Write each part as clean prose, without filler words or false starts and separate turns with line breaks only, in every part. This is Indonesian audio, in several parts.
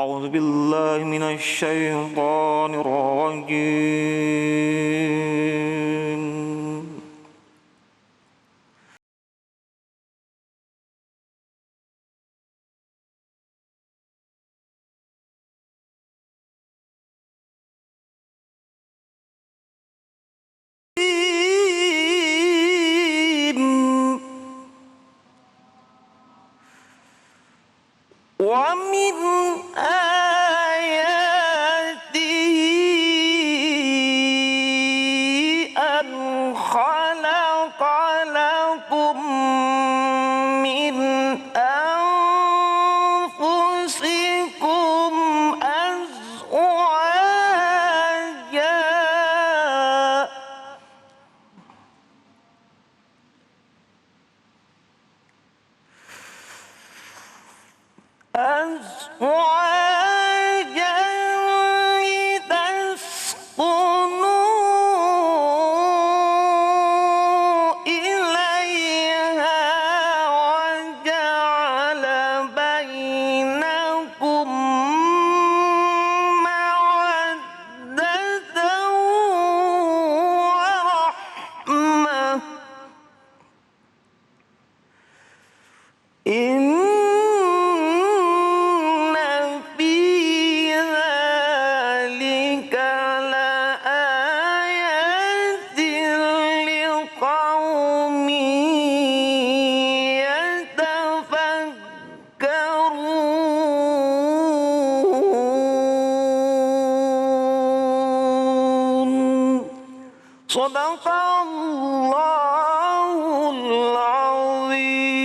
أعوذ بالله من الشيطان الرجيم. ومن آياته أن خلق لكم من أنفسكم أزواجا لتسكنوا إليها وجعل بينكم مودة ورحمة إن في ذلك لآيات لقوم يتفكرون صدق الله العظيم.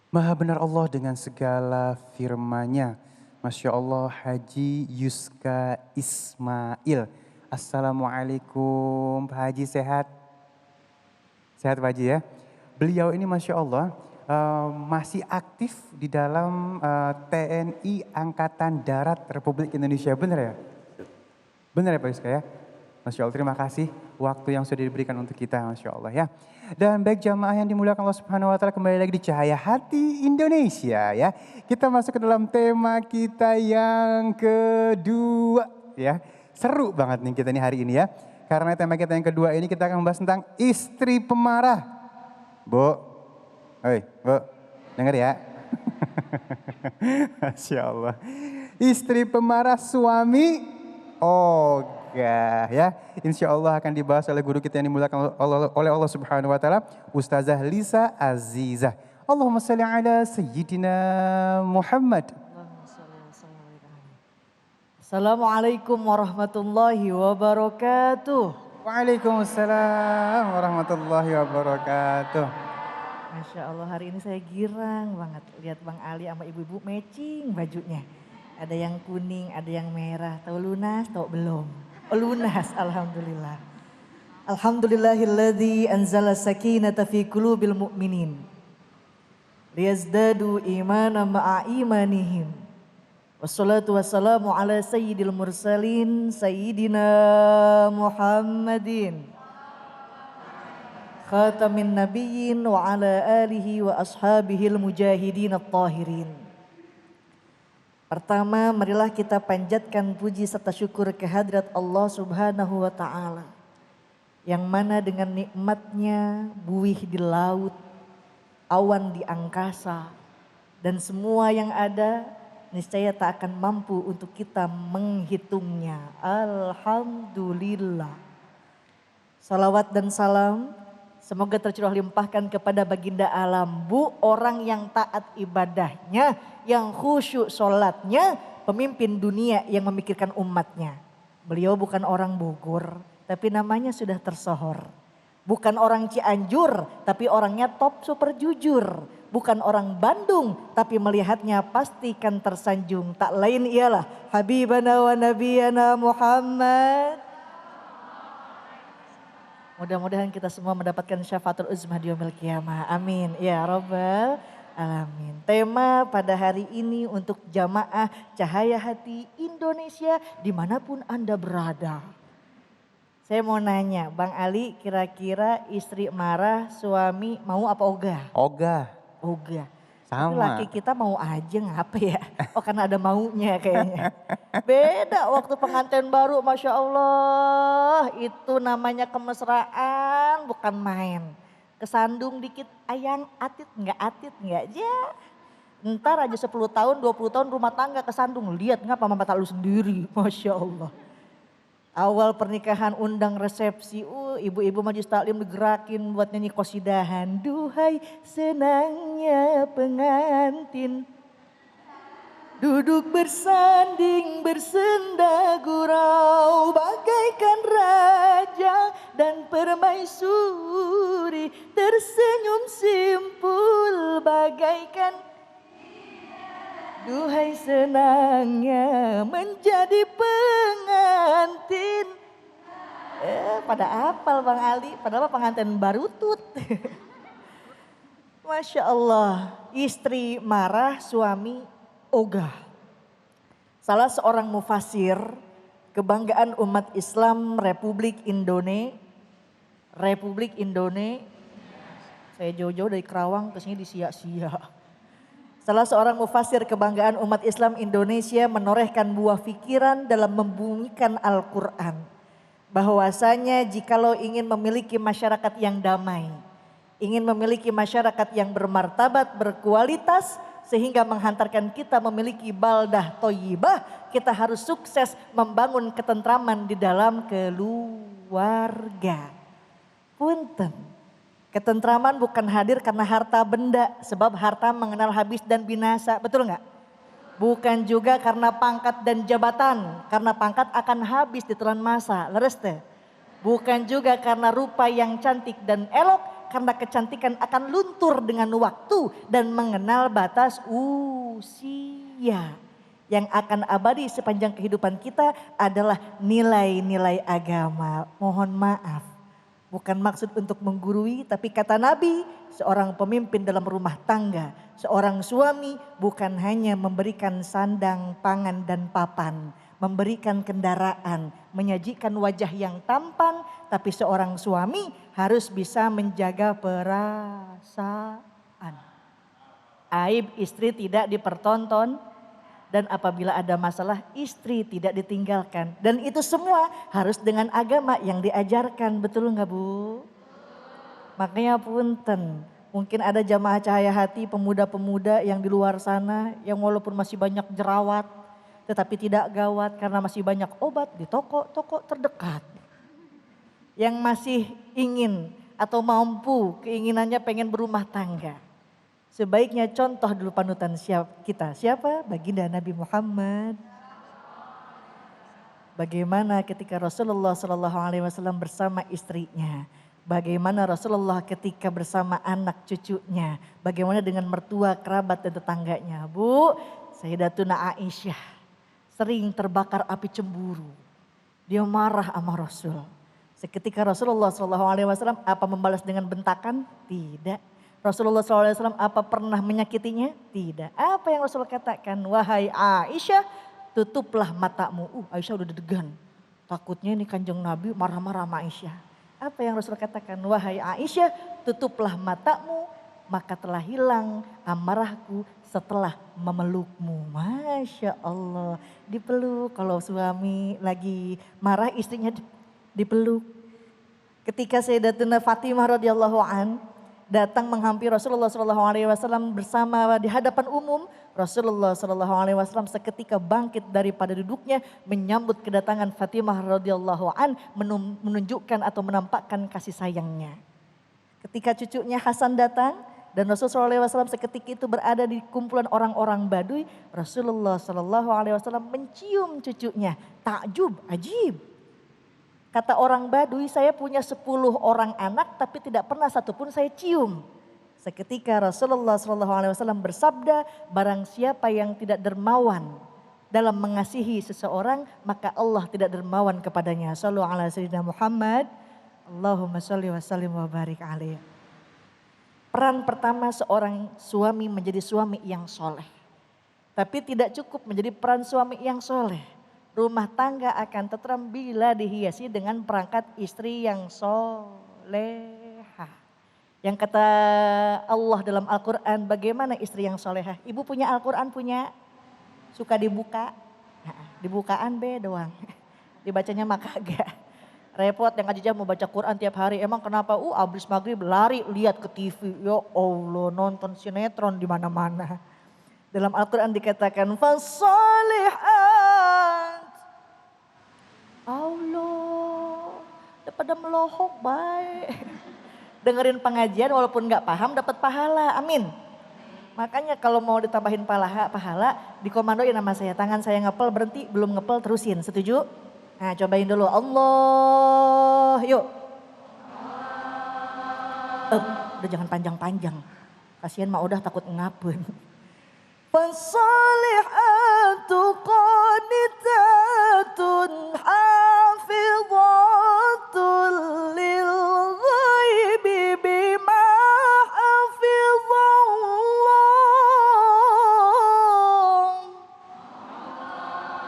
Maha benar Allah dengan segala firman-Nya. Masya Allah, Haji Yuska Ismail. Assalamualaikum Pak Haji, sehat? Sehat Pak Haji ya? Beliau ini Masya Allah masih aktif di dalam TNI Angkatan Darat Republik Indonesia. Benar ya? Benar ya Pak Yuska ya? Masya Allah, terima kasih waktu yang sudah diberikan untuk kita, Masya Allah ya. Dan baik jamaah yang dimuliakan Allah Subhanahu wa Ta'ala, kembali lagi di Cahaya Hati Indonesia ya. Kita masuk ke dalam tema kita yang kedua ya. Seru banget nih kita nih hari ini ya. Karena tema kita yang kedua ini kita akan membahas tentang istri pemarah. Bu, oi, Bu, dengar ya. Masya Allah. Istri pemarah suami ogah ya. Insya Allah akan dibahas oleh guru kita yang dimuliakan oleh Allah Subhanahu wa Ta'ala, Ustazah Lisa Azizah. Allahumma salli ala Sayyidina Muhammad.
Assalamualaikum warahmatullahi wabarakatuh.
Waalaikumsalam warahmatullahi wabarakatuh.
Masya Allah, hari ini saya girang banget lihat Bang Ali sama ibu-ibu matching bajunya. Ada yang kuning, ada yang merah. Tahu lunas, tahu belum? Oh, lunas, alhamdulillah. Alhamdulillahilladzi anzala sakinata fi qulubil mu'minin. Liyazdadu imana ma'a imanihim. Wassalatu wassalamu ala sayyidil mursalin sayyidina Muhammadin. Khatamin nabiyyin wa ala alihi wa ashabihil mujahidin at-tahirin. Pertama, marilah kita panjatkan puji serta syukur kehadirat Allah Subhanahu wa Ta'ala. Yang mana dengan nikmatnya buih di laut, awan di angkasa, dan semua yang ada niscaya tak akan mampu untuk kita menghitungnya. Alhamdulillah. Salawat dan salam semoga tercurah limpahkan kepada baginda alam, Bu, orang yang taat ibadahnya, yang khusyuk sholatnya, pemimpin dunia yang memikirkan umatnya. Beliau bukan orang Bogor, tapi namanya sudah tersohor. Bukan orang Cianjur, tapi orangnya top super jujur. Bukan orang Bandung, tapi melihatnya pastikan tersanjung. Tak lain ialah Habibana wa Nabiyana Muhammad. Mudah-mudahan kita semua mendapatkan syafaatul uzmah di yaumil qiyamah. Amin. Ya Rabbal Alamin. Tema pada hari ini untuk jamaah Cahaya Hati Indonesia dimanapun Anda berada. Saya mau nanya, Bang Ali, kira-kira istri marah, suami mau apa ogah?
Ogah.
ogah. Tapi
Sama.
laki kita mau aja ngapa ya? Oh karena ada maunya kayaknya. Beda waktu pengantin baru, Masya Allah. Itu namanya kemesraan bukan main. Kesandung dikit, ayang atit nggak aja. Ntar aja 10 tahun, 20 tahun rumah tangga kesandung. Lihat ngapa mama tak lu sendiri, Masya Allah. Awal pernikahan undang resepsi, ibu-ibu majlis taklim digerakin buat nyanyi qasidahan. Duhai senangnya pengantin, duduk bersanding bersenda gurau, bagaikan raja dan permaisuri, tersenyum simpul bagaikan. Duhai senangnya menjadi pengantin. Pada apal Bang Ali, padahal pengantin barutut. Masya Allah, istri marah, suami ogah. Salah seorang mufasir, kebanggaan umat Islam Republik Indonesia. Saya jauh-jauh dari Kerawang ke sini disia-sia. Salah seorang mufasir kebanggaan umat Islam Indonesia menorehkan buah pikiran dalam membumikan Al-Quran. Bahwasanya jikalau ingin memiliki masyarakat yang damai, ingin memiliki masyarakat yang bermartabat, berkualitas, sehingga menghantarkan kita memiliki baldah toyibah, kita harus sukses membangun ketentraman di dalam keluarga. Punten. Ketentraman bukan hadir karena harta benda, sebab harta mengenal habis dan binasa, betul nggak? Bukan juga karena pangkat dan jabatan, karena pangkat akan habis di telan masa, leres teh. Bukan juga karena rupa yang cantik dan elok, karena kecantikan akan luntur dengan waktu dan mengenal batas usia. Yang akan abadi sepanjang kehidupan kita adalah nilai-nilai agama. Mohon maaf. Bukan maksud untuk menggurui, tapi kata Nabi, seorang pemimpin dalam rumah tangga, seorang suami bukan hanya memberikan sandang, pangan dan papan, memberikan kendaraan, menyajikan wajah yang tampan, tapi seorang suami harus bisa menjaga perasaan. Aib istri tidak dipertonton, dan apabila ada masalah istri tidak ditinggalkan. Dan itu semua harus dengan agama yang diajarkan. Betul enggak Bu? Makanya punten. Mungkin ada jamaah cahaya hati pemuda-pemuda yang di luar sana. Yang walaupun masih banyak jerawat. Tetapi tidak gawat karena masih banyak obat di toko-toko terdekat. Yang masih ingin atau mampu keinginannya pengen berumah tangga. Sebaiknya contoh dulu panutan kita. Siapa? Baginda Nabi Muhammad. Bagaimana ketika Rasulullah SAW bersama istrinya. Bagaimana Rasulullah ketika bersama anak cucunya. Bagaimana dengan mertua, kerabat dan tetangganya. Bu, Sayyidatuna Aisyah sering terbakar api cemburu. Dia marah sama Rasul. Seketika Rasulullah SAW apa membalas dengan bentakan? Tidak. Rasulullah SAW apa pernah menyakitinya? Tidak. Apa yang Rasulullah katakan? Wahai Aisyah, tutuplah matamu. Aisyah udah deg-degan. Takutnya ini Kanjeng Nabi marah-marah sama Aisyah. Apa yang Rasulullah katakan? Wahai Aisyah, tutuplah matamu, maka telah hilang amarahku setelah memelukmu. Masya Allah, dipeluk. Kalau suami lagi marah istrinya dipeluk. Ketika Sayyidatuna Fatimah radhiyallahu an datang menghampiri Rasulullah SAW bersama di hadapan umum. Rasulullah SAW seketika bangkit daripada duduknya menyambut kedatangan Fatimah radhiyallahu an, menunjukkan atau menampakkan kasih sayangnya. Ketika cucunya Hasan datang dan Rasulullah SAW seketika itu berada di kumpulan orang-orang Baduy, Rasulullah SAW mencium cucunya. Takjub, ajib. Kata orang Baduy, saya punya 10 orang anak tapi tidak pernah satupun saya cium. Seketika Rasulullah SAW bersabda, barang siapa yang tidak dermawan dalam mengasihi seseorang, maka Allah tidak dermawan kepadanya. Shallu ala sayyidina Muhammad, Allahumma sholli wa sallim wa barik alaih. Peran pertama seorang suami menjadi suami yang soleh. Tapi tidak cukup menjadi peran suami yang soleh. Rumah tangga akan tentram bila dihiasi dengan perangkat istri yang soleha. Yang kata Allah dalam Al-Quran, bagaimana istri yang solehah? Ibu punya Al-Quran, punya? Suka dibuka? Nah, dibukaan be doang. Dibacanya mah kagak. Repot yang ngaji mau baca Quran tiap hari. Emang kenapa? Abis maghrib lari lihat ke TV. Ya Allah, nonton sinetron di mana-mana. Dalam Al-Quran dikatakan fasolihat. Allah, daripada melohok baik. Dengerin pengajian walaupun nggak paham dapat pahala. Amin. Makanya kalau mau ditambahin pahala dikomandoin nama saya. Tangan saya ngepel berhenti, belum ngepel terusin. Setuju? Nah cobain dulu. Allah, yuk. Udah jangan panjang-panjang. Kasihan mah udah takut ngapun. Fasalihatu qanitatun hafidhatun lil ghaibi bima hafidhallah.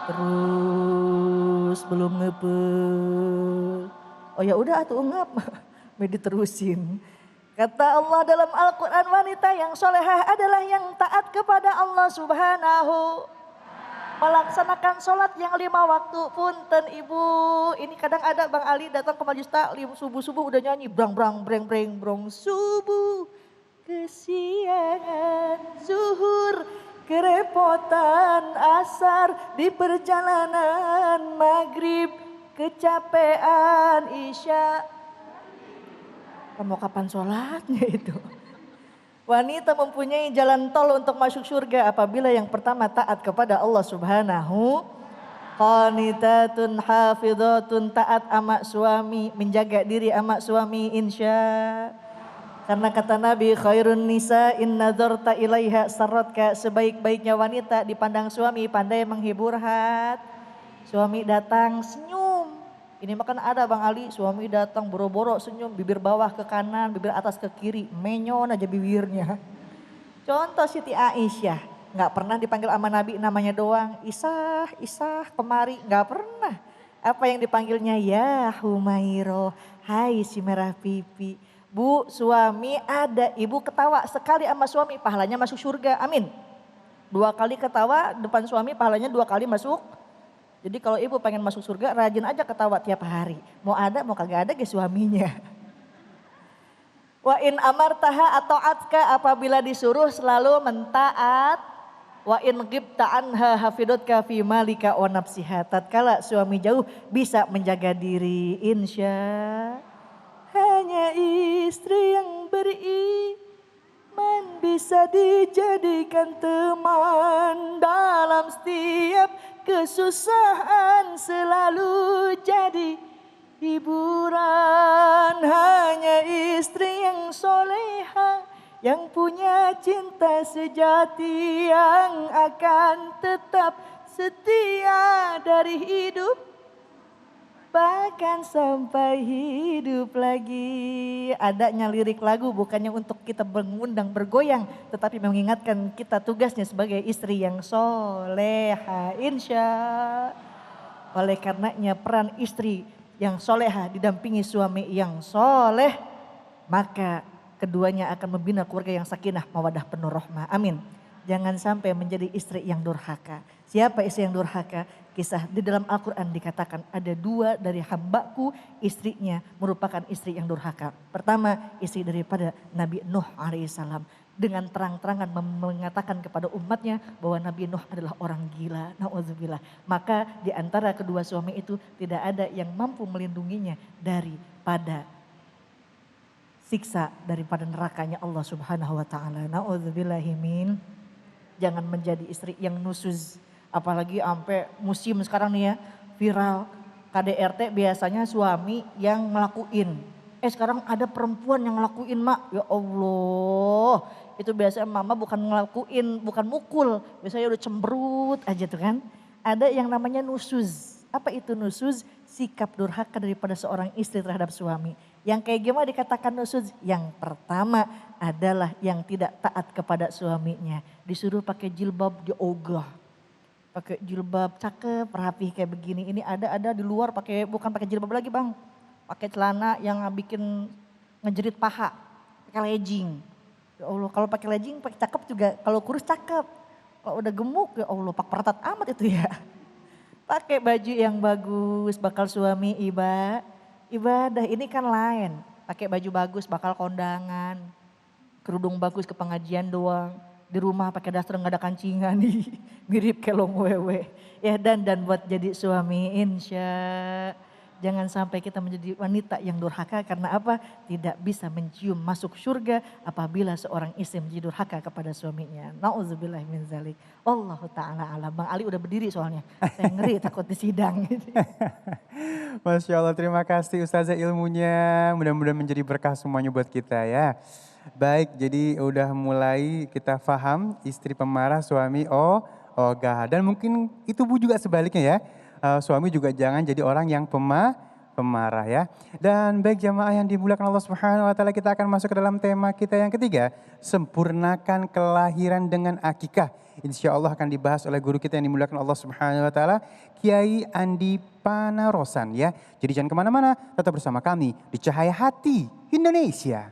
Terus belum ngepel. Oh ya udah atuh ngap. Mau diterusin. Kata Allah dalam Al-Quran, wanita yang solehah adalah yang taat kepada Allah Subhanahu. Melaksanakan sholat yang 5 waktu. Punten ibu, ini kadang ada Bang Ali datang ke majelis taklim subuh-subuh udah nyanyi. Brang brang breng breng brong subuh. Kesiangan zuhur, kerepotan asar, di perjalanan maghrib, kecapean isya. Mau kapan sholatnya itu? Wanita mempunyai jalan tol untuk masuk surga apabila yang pertama taat kepada Allah Subhanahu. Qanitatun hafidhatun, taat ama suami, menjaga diri ama suami insya. Karena kata Nabi khairun nisa in nadharta ilaiha sarratka, sebaik-baiknya wanita dipandang suami pandai menghibur hati. Suami datang senyum. Ini makan ada Bang Ali, suami datang boro-boro senyum, bibir bawah ke kanan, bibir atas ke kiri, menyon aja bibirnya. Contoh Siti Aisyah, gak pernah dipanggil sama Nabi namanya doang, Isah, Isah kemari, gak pernah. Apa yang dipanggilnya? Ya Humairo, hai si merah pipi. Bu, suami ada, ibu ketawa sekali sama suami, pahalanya masuk surga, amin. 2 kali ketawa depan suami, pahalanya 2 kali masuk. Jadi kalau ibu pengen masuk surga, rajin aja ketawa tiap hari. Mau ada, mau kagak ada ke suaminya. Wa in amartaha atau atka, apabila disuruh selalu mentaat. Wa in ghibta anha hafidotka fi malika wa nafsiha. Tatkala suami jauh bisa menjaga diri, insya. Hanya istri yang beriman bisa dijadikan teman dalam setiap kesusahan, selalu jadi hiburan. Hanya istri yang soleha, yang punya cinta sejati, yang akan tetap setia dari hidup bahkan sampai hidup lagi. Adanya lirik lagu bukannya untuk kita mengundang bergoyang, tetapi mengingatkan kita tugasnya sebagai istri yang soleha insya. Oleh karenanya peran istri yang soleha didampingi suami yang soleh, maka keduanya akan membina keluarga yang sakinah mawadah penuh rahmah. Amin. Jangan sampai menjadi istri yang durhaka. Siapa istri yang durhaka? Kisah di dalam Al-Quran dikatakan ada 2 dari hambaku, istrinya merupakan istri yang durhaka. Pertama, istri daripada Nabi Nuh alaihissalam. Dengan terang-terangan mengatakan kepada umatnya bahwa Nabi Nuh adalah orang gila. Na'udzubillah. Maka di antara kedua suami itu tidak ada yang mampu melindunginya daripada siksa, daripada nerakanya Allah Subhanahu wa taala. Na'udzubillahimin. Jangan menjadi istri yang nusuz. Apalagi sampai musim sekarang nih ya, viral. KDRT biasanya suami yang ngelakuin. Sekarang ada perempuan yang ngelakuin mak. Ya Allah, itu biasanya mama bukan ngelakuin, bukan mukul. Biasanya udah cemberut aja tuh kan. Ada yang namanya nusuz. Apa itu nusuz? Sikap durhaka daripada seorang istri terhadap suami. Yang kayak gimana dikatakan nusuz? Yang pertama adalah yang tidak taat kepada suaminya. Disuruh pakai jilbab, diogah. Pakai jilbab cakep, rapi kayak begini. Ini ada di luar pakai, bukan pakai jilbab lagi bang. Pakai celana yang bikin ngejerit paha. pakai legging. Ya Allah, kalau pakai legging pakai cakep juga, kalau kurus cakep. Kalau udah gemuk ya Allah, pak pertat amat itu ya. Pakai baju yang bagus, bakal suami ibadah ini kan lain. Pakai baju bagus, bakal kondangan. Kerudung bagus ke pengajian doang. Di rumah pakai daster nggak ada kancingan nih, mirip kelong wewe. Ya dan buat jadi suami insya. Jangan sampai kita menjadi wanita yang durhaka karena apa? Tidak bisa mencium masuk surga apabila seorang istri menjadi durhaka kepada suaminya. Nauzubillah min zalik. Allahu ta'ala alam. Bang Ali udah berdiri soalnya. Saya ngeri takut di sidang.
Masya Allah, terima kasih Ustazah ilmunya. Mudah-mudahan menjadi berkah semuanya buat kita ya. Baik, jadi udah mulai kita paham istri pemarah, suami ogah. Dan mungkin itu Bu juga sebaliknya ya. Suami juga jangan jadi orang yang pemarah ya. Dan baik jamaah yang dimuliakan Allah Subhanahu wa taala, kita akan masuk ke dalam tema kita yang ketiga, sempurnakan kelahiran dengan akikah. Insya Allah akan dibahas oleh guru kita yang dimuliakan Allah Subhanahu wa taala, Kiai Andi Panarosan ya. Jadi jangan kemana-mana, tetap bersama kami di Cahaya Hati Indonesia.